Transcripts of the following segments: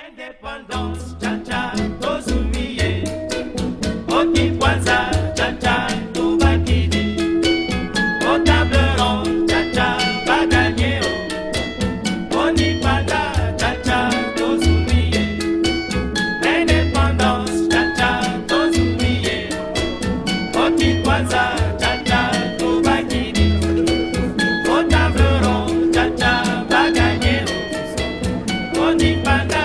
Indépendance, cha-cha, tozumiye. Oti kwanza, cha-cha, tubakidi. Au table ronde, cha-cha, baganye. Oni panda, cha-cha, tozumiye. Indépendance, cha-cha, tozumiye. Oti kwanza, cha-cha, tubakidi. Au table ronde, cha-cha, baganye. Oni panda.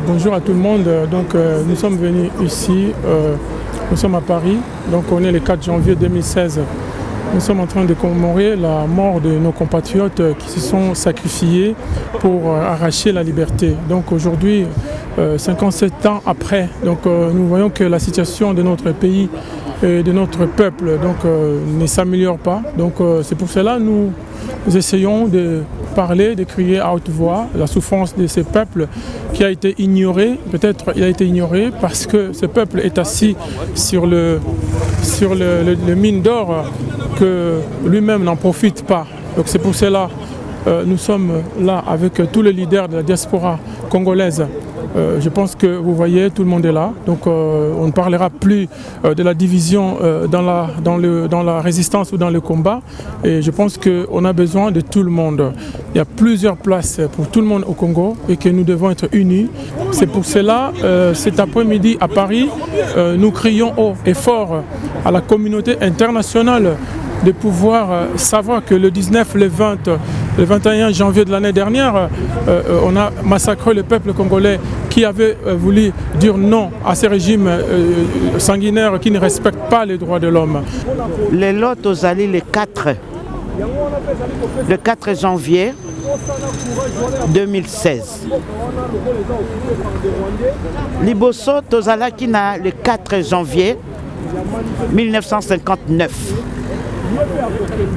Bonjour à tout le monde. Donc, nous sommes venus ici, nous sommes à Paris, donc on est le 4 janvier 2016. Nous sommes en train de commémorer la mort de nos compatriotes qui se sont sacrifiés pour arracher la liberté. Donc aujourd'hui, 57 ans après, donc, nous voyons que la situation de notre pays et de notre peuple ne s'améliore pas. Donc c'est pour cela que nous essayons de parler, de crier à haute voix la souffrance de ce peuple qui a été ignoré. Peut-être il a été ignoré parce que ce peuple est assis sur le mine d'or que lui-même n'en profite pas. Donc c'est pour cela nous sommes là avec tous les leaders de la diaspora congolaise. Je pense que vous voyez, tout le monde est là. Donc on ne parlera plus de la division dans la résistance ou dans le combat. Et je pense qu'on a besoin de tout le monde. Il y a plusieurs places pour tout le monde au Congo et que nous devons être unis. C'est pour cela, cet après-midi à Paris, nous crions haut et fort à la communauté internationale de pouvoir savoir que le 19, le 20, le 21 janvier de l'année dernière, on a massacré le peuple congolais qui avait voulu dire non à ces régimes sanguinaires qui ne respectent pas les droits de l'homme. Les lots aux alliés le 4 janvier 2016. Liboso Tozalaki na le 4 janvier 1959.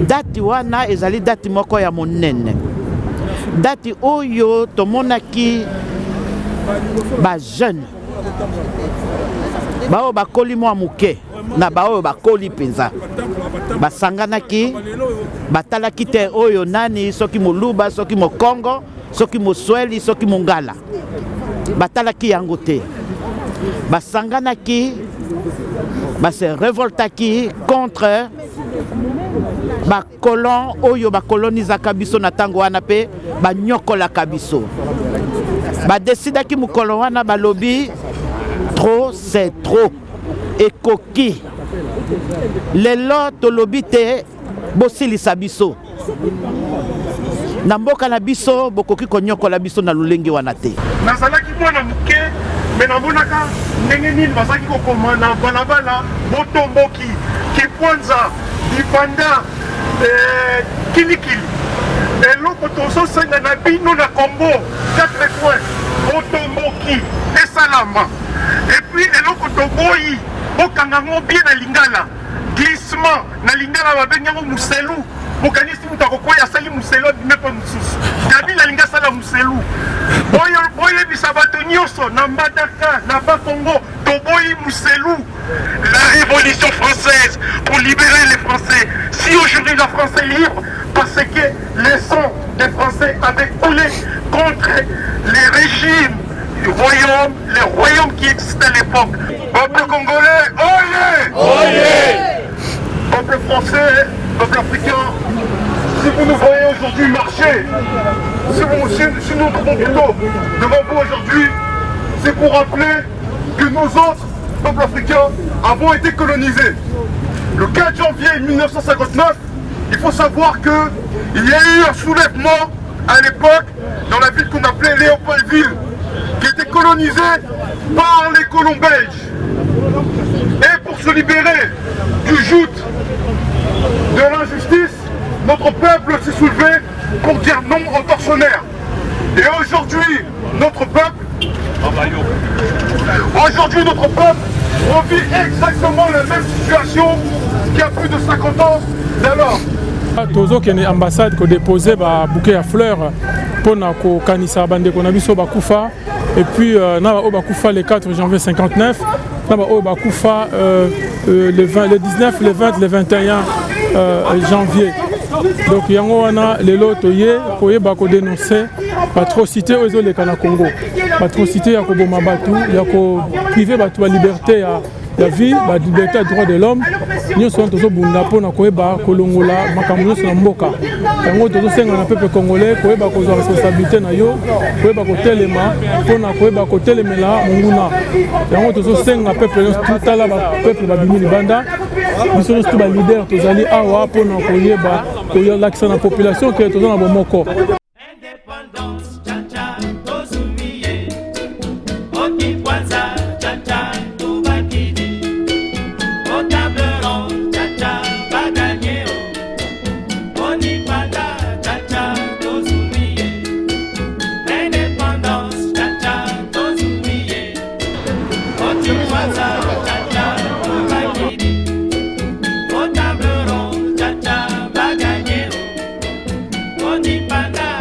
Dati wana ezali dati moko ya monene. Dati oyo tomonaki ba jeune bao bakoli mwa muke na baoyo bakoli penza basanganaki batalaki te oyo nani soki moluba soki mokongo soki mosweli soki mongala batalaki yango te basanganaki base révoltaki contre bakolon oyo bakolonizaka biso na ntango wana mpe banyokolaka biso badesidaki mokolo wana balobi trop c'est trop ekoki lelo tolobi te bosilisa biso na mboka na biso bokoki konyokola biso na lolenge wana te nazalaki mwana moke me namonaka ndenge nini bazalaki kokoma na balabala botomboki kipwanza libanda kilikili eloko tozosenga na bino na kombo 4 points botomboki esalama epuis eloko toboyi bokangango bien na lingala glissement na lingala babengango muselu bokanisi mutu akokoya asali muselu abimepo mosusu kabila alingi asala muselu boyebisa bato nyonso na mbadaka na bakongo toboyi muselu. La révolution française pour libérer les Français. Si aujourd'hui la France est libre, parce que le sang des Français avait coulé contre les régimes du royaume, les royaumes qui existaient à l'époque. Peuple congolais, oyez! Oyez! Peuple français, peuple africain, si vous nous voyez aujourd'hui marcher, si nous trouvons plutôt devant vous aujourd'hui, c'est pour rappeler que nous autres, peuple africain, avons été colonisés. Le 4 janvier 1959, il faut savoir qu'il y a eu un soulèvement à l'époque dans la ville qu'on appelait Léopoldville, qui était colonisée par les colons belges. Et pour se libérer du joug de l'injustice, notre peuple s'est soulevé pour dire non aux tortionnaires. Et aujourd'hui, notre peuple revit exactement la même situation qu'il y a plus de 50 ans d'alors. Tozo qui est ambassade qui a déposé un bouquet à fleurs pour kanisa bande ko na biso bakufa et puis na ba bakufa le 4 janvier 59 na ba bakufa le 19 le 20 le 21 janvier. Donc yango wana lelo toye koyeba ko dénoncer atrocité aux eaux na Congo, atrocité ya koboma batu ya ko priver batu la liberté ya vie, la liberté et droit de l'homme. Nous sommes tous bunda pona koyeba kolongola makambo na mboka. Yango tozo senga na peuple congolais koyeba ko responsabilité na yo, koyeba ko telema pona koyeba ko telemela munguna. Yango tozo senga peuple tout ala ba peuple ba bimini banda. Nous sommes tous les leaders, tous les awa pour nous koyeba koyo l'accès na population que tous na bomoko. Indépendance, tcha-tcha, tozumiye. Oki kwanza, tcha-tcha, tubakidi. Au table ronde, tcha-tcha, baganye o. Oni panda, tcha-tcha, tozumiye. Indépendance, tcha-tcha, tozumiye. Oki kwanza, tcha-tcha, tubakidi. Au table ronde, tcha-tcha, baganye o. Oni panda.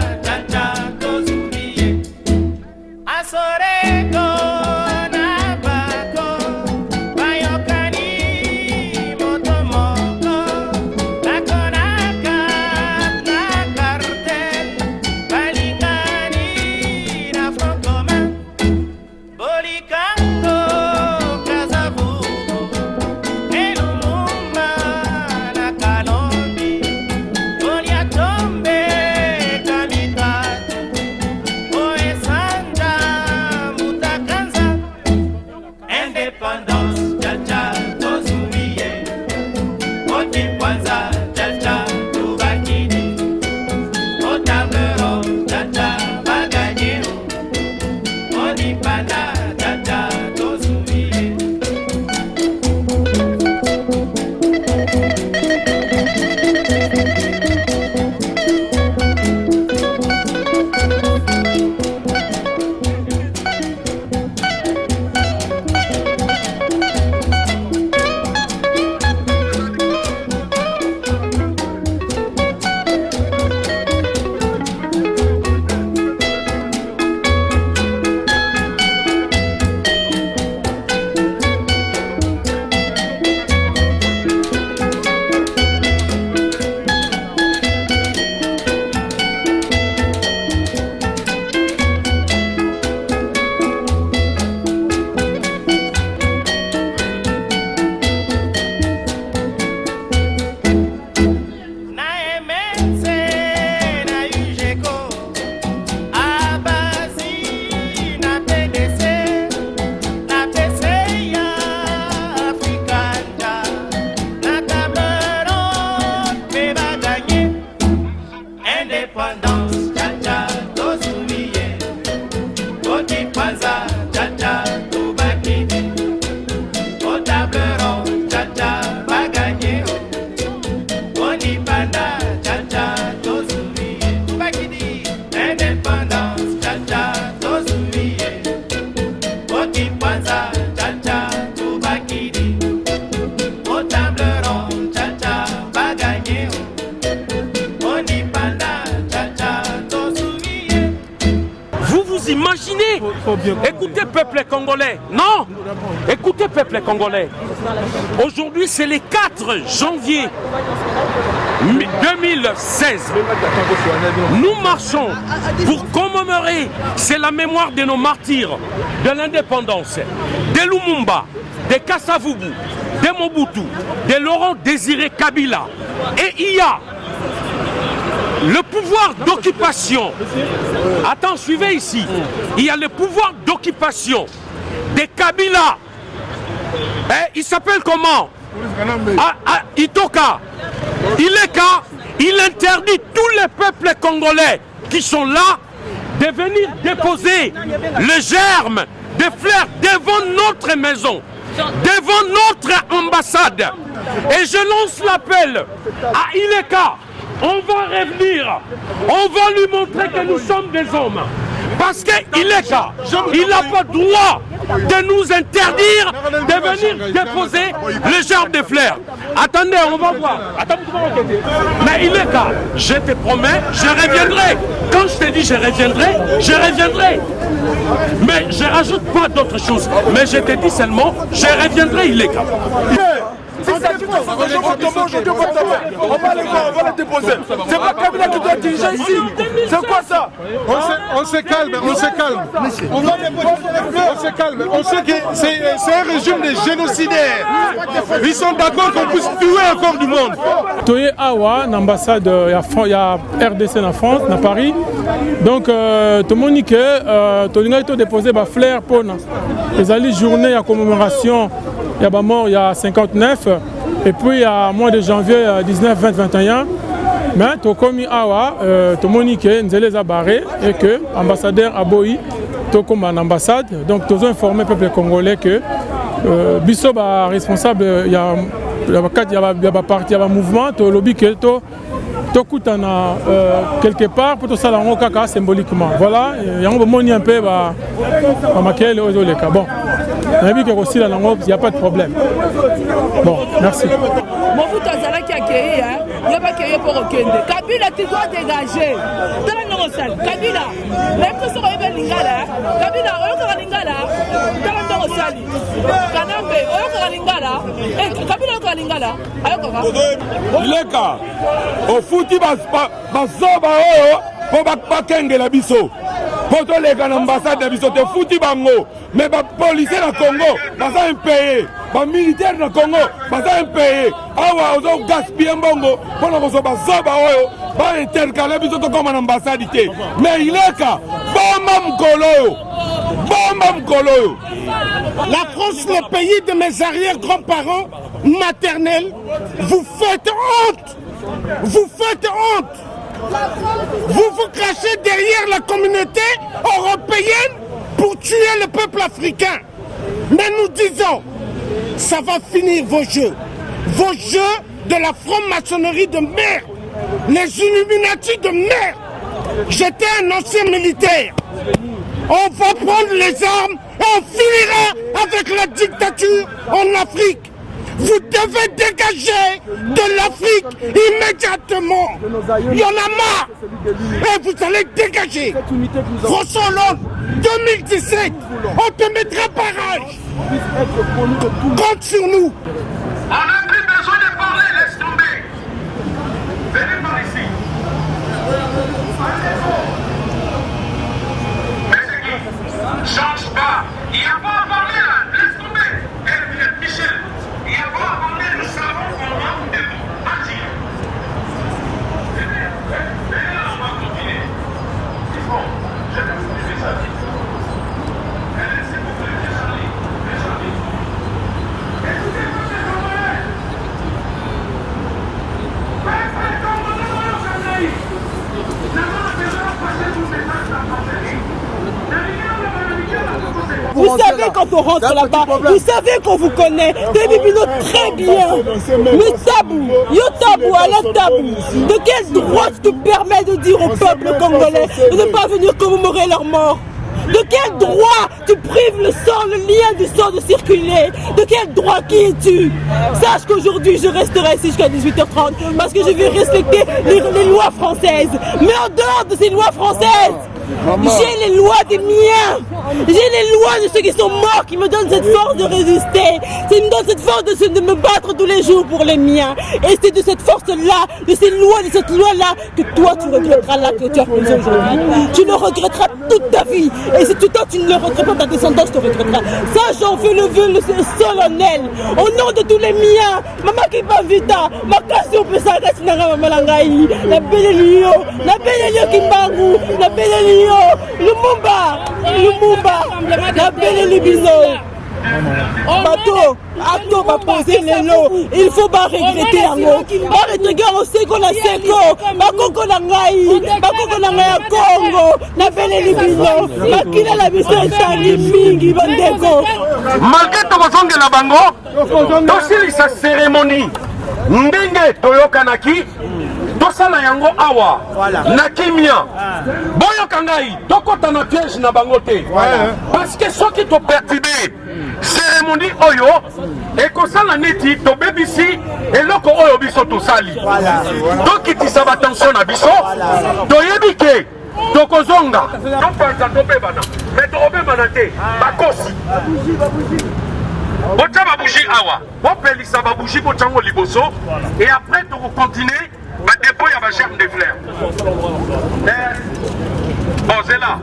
imaginez. Écoutez, peuple congolais. Non. Écoutez, peuple congolais. Aujourd'hui, c'est le 4 janvier 2016. Nous marchons pour commémorer, c'est la mémoire de nos martyrs de l'indépendance, de Lumumba, de Kasavubu, de Mobutu, de Laurent Désiré Kabila. Et il y a le pouvoir d'occupation. Attends, suivez ici. Il y a le pouvoir d'occupation de Kabila. Il s'appelle comment? Itoka. Il interdit tous les peuples congolais qui sont là de venir déposer le germe de fleurs devant notre maison, devant notre ambassade. Et je lance l'appel à Ileka. On va revenir, on va lui montrer que nous sommes des hommes. Parce qu'il est là, il n'a pas droit de nous interdire de venir déposer le genre de fleurs. Attendez, on va voir. Mais il est là, je te promets, je reviendrai. Quand je te dis je reviendrai, je reviendrai. Mais je ne rajoute pas d'autres choses. Mais je te dis seulement, je reviendrai, il est là. On va les voir, on va les déposer. C'est pas Kabila qui doit diriger ici. C'est quoi ça? On se calme, on se calme. On va on se calme. On sait que c'est un régime de génocidaires. Ils sont d'accord qu'on puisse tuer encore du monde. Toye Awa, l'ambassade, il y a RDC en France, à Paris. Donc, tout le monde dit que tout le monde a déposé des fleurs pour les alliés journée à commémoration. Il y a mort il y a 59 et puis il y a mois de janvier 19, 20, 21. Mais tout comme Awa, tout le monde dit que nous allons barrer et que l'ambassadeur Aboyi, tout comme une ambassade, donc tous ont informé le peuple congolais que Bissot est responsable, il y a un mouvement, il y a un lobby que tout quelque part pour tout ça symboliquement. Voilà, il y a un peu de bon. Il n'y a pas de problème. Bon, merci. Mobutu azalaki accueilli, il n'y a pas accueilli pour aucun. Kabila, tu dois dégager. Kabila, même que ce soit Lingala, Kabila, on Lingala, Kanambe, on Lingala, Kabila, Lingala, Leka, au foutu basoba pour bakenge la biso. Pour les ambassades de biso te foutu bango, mais les policiers na Congo, basa impayé, les militaires na Congo, basa impayé. Awa ozo gaspiller mbongo, pour na koso basoba oyo, ba intercaler biso to comme ambassade ité. Mais il est ka, bomba mkolo. La France, le pays de mes arrière-grands-parents maternels, vous faites honte. Vous faites honte. Vous vous crachez derrière la communauté européenne pour tuer le peuple africain. Mais nous disons, ça va finir vos jeux. Vos jeux de la franc-maçonnerie de merde. Les Illuminati de merde. J'étais un ancien militaire. On va prendre les armes et on finira avec la dictature en Afrique. Vous devez dégager de l'Afrique immédiatement. Il y en a marre. Et vous allez dégager. François Hollande, 2017, on te mettra barrage. Compte sur nous. On n'a plus besoin de parler, laisse tomber. Venez par ici. Mais c'est qui? Change pas. Il n'y a pas à parler là, laisse tomber. Michel. Il n'y a pas à parler, nous savons qu'on va vous défendre. Vas-y. Venez là, on va continuer. C'est bon, je vais vous dire ça. S'il vous plaît, Charlie. Écoutez-moi, c'est Congolais. Faites pas les Congolais, on va s'en Vous savez quand on rentre là-bas, vous savez qu'on vous connaît, des Bibino très bien. Mais tabou, yo tabou, ala tabou. De quel droit tu te permets de dire au peuple congolais de ne pas venir commémorer leur mort? De quel droit tu prives le sang, le lien du sang de circuler? De quel droit qui es-tu? Sache qu'aujourd'hui je resterai ici jusqu'à 18h30 parce que je vais respecter les lois françaises. Mais en dehors de ces lois françaises, J'ai les lois des miens. J'ai les lois de ceux qui sont morts qui me donnent cette force de résister. Qui me donnent cette force de me battre tous les jours pour les miens. Et c'est de cette force-là, de ces lois, de cette loi-là, que toi tu regretteras là que tu as posé aujourd'hui. Tu le regretteras toute ta vie. Et si toi tu ne le regrettes pas, ta descendance te regrettera. Ça, j'en fais le vœu solennel. Au nom de tous les miens, maman qui va vite, ma casse au Pessah, Malangaï, la belle Lio, Kimbangu, la belle Lio, Lumumba, la belle Libino. Bateau, acto va poser les lots. Il faut pas regretter yango. Pas regretter au seko na seko. Bakoko na ngai ya Congo. Na belle libino. Makila la biso etali mingi bandeko. Malgré tokozongela bango, tosilisa cérémonie ndenge toyokanaki, tosala yango awa na kimia. Boyoka ngai tokota na piège na bango te, parce que soki toperturbe cérémonie oyo ekosala neti tobebisi eloko oyo biso tosali, tokitisa batension na biso, toyebi ke tokozonga topanza tobebana, me tokobebana te bakosi. Botia babougie awa, bopelisa babougie botiango liboso, et après tokokontinue badépôt ya bagerme de fleurs. Bon, c'est là.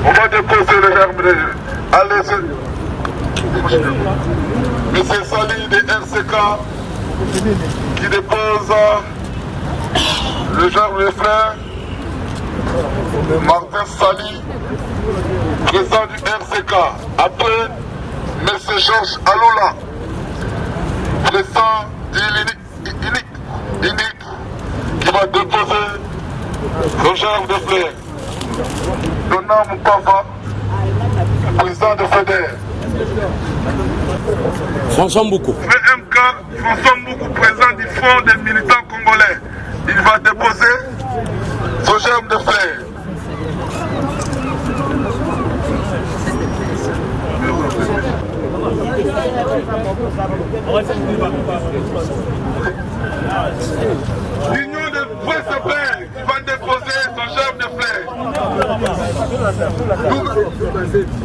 On va déposer le germe de... Allez, Monsieur Sali de RCK qui dépose le germe de fleurs. Martin Sali, président du RCK. Après, M. Georges Alola, président du INIC, qui va déposer le germe de fleurs. Donna Moukava, président de FEDER. François Mboukou. VMK, François Mboukou, président du Front des militants congolais. Il va déposer ce germe de fleurs. L'Union de Brest-Père va déposer son germe de fleurs.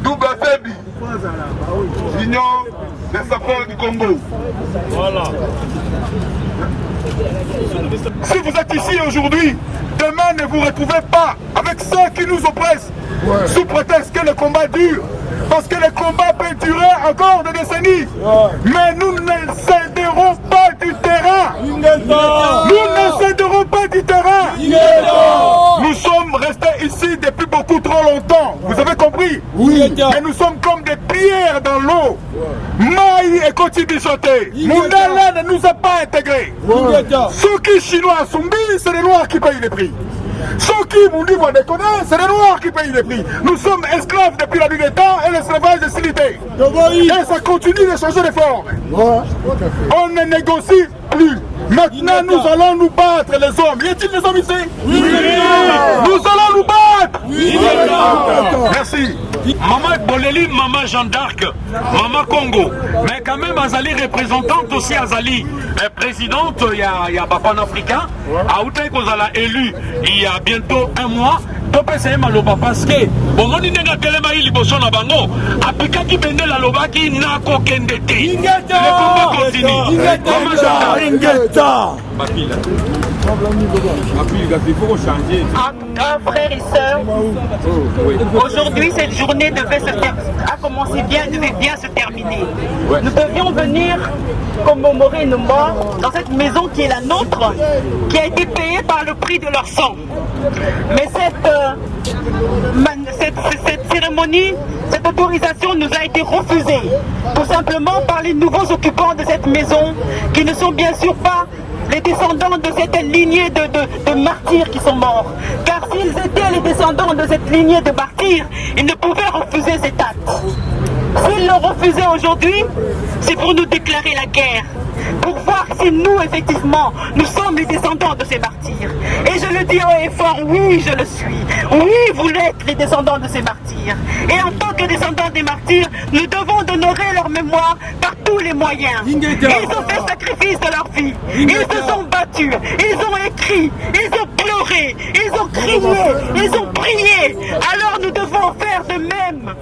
Double Sebi, l'Union des sapeurs du Congo. Voilà. Si vous êtes ici aujourd'hui, demain ne vous retrouvez pas avec ceux qui nous oppressent, sous prétexte que le combat dure. Parce que le combat peut durer encore des décennies. Mais nous ne céderons pas du terrain. Nous ne céderons pas du terrain. Nous sommes restés ici depuis beaucoup trop longtemps. Vous avez compris? Oui. Mais nous sommes comme des pierres dans l'eau. Maï et Kotibichoté. Moundala ne nous a pas intégrés. Ceux qui chinois à Sumbi, c'est les Noirs qui payent les prix. Ceux qui m'ont dit, c'est les Noirs qui payent les prix. Nous sommes esclaves depuis la nuit des temps et l'esclavage est silité. Et ça continue de changer de forme. On ne négocie plus. Maintenant, nous allons nous battre, les hommes. Y a-t-il des hommes ici? Oui. Nous allons nous battre. Oui. Merci. Maman Boleli, maman Jeanne d'Arc, maman Congo. Mais quand même, Azali représentante aussi, Azali présidente, il y a Bapan africain. À Outaï, qu'on a élu il y a bientôt un mois. Topese maloba parce que bon on n'est pas tellement liboso na bango apika ki bende la loba ki na ko kende te le combat continue frères et sœurs, aujourd'hui cette journée a commencé bien, devait bien se terminer. Nous devions venir commémorer nos morts dans cette maison qui est la nôtre, qui a été payée par le prix de leur sang. Mais cette cérémonie, cette autorisation nous a été refusée, tout simplement par les nouveaux occupants de cette maison, qui ne sont bien sûr pas les descendants de cette lignée de martyrs qui sont morts. Car s'ils étaient les descendants de cette lignée de martyrs, ils ne pouvaient refuser cet acte. S'ils le refusaient aujourd'hui, c'est pour nous déclarer la guerre, pour voir si nous, effectivement, nous sommes les descendants de ces martyrs. Et je le le dire haut et fort, oui, je le suis. Oui, vous l'êtes, les descendants de ces martyrs. Et en tant que descendants des martyrs, nous devons honorer leur mémoire par tous les moyens. Ils ont fait sacrifice de leur vie. Ils se sont battus. Ils ont écrit. Ils ont pleuré. Ils ont crié. Ils ont prié. Alors nous devons faire de même.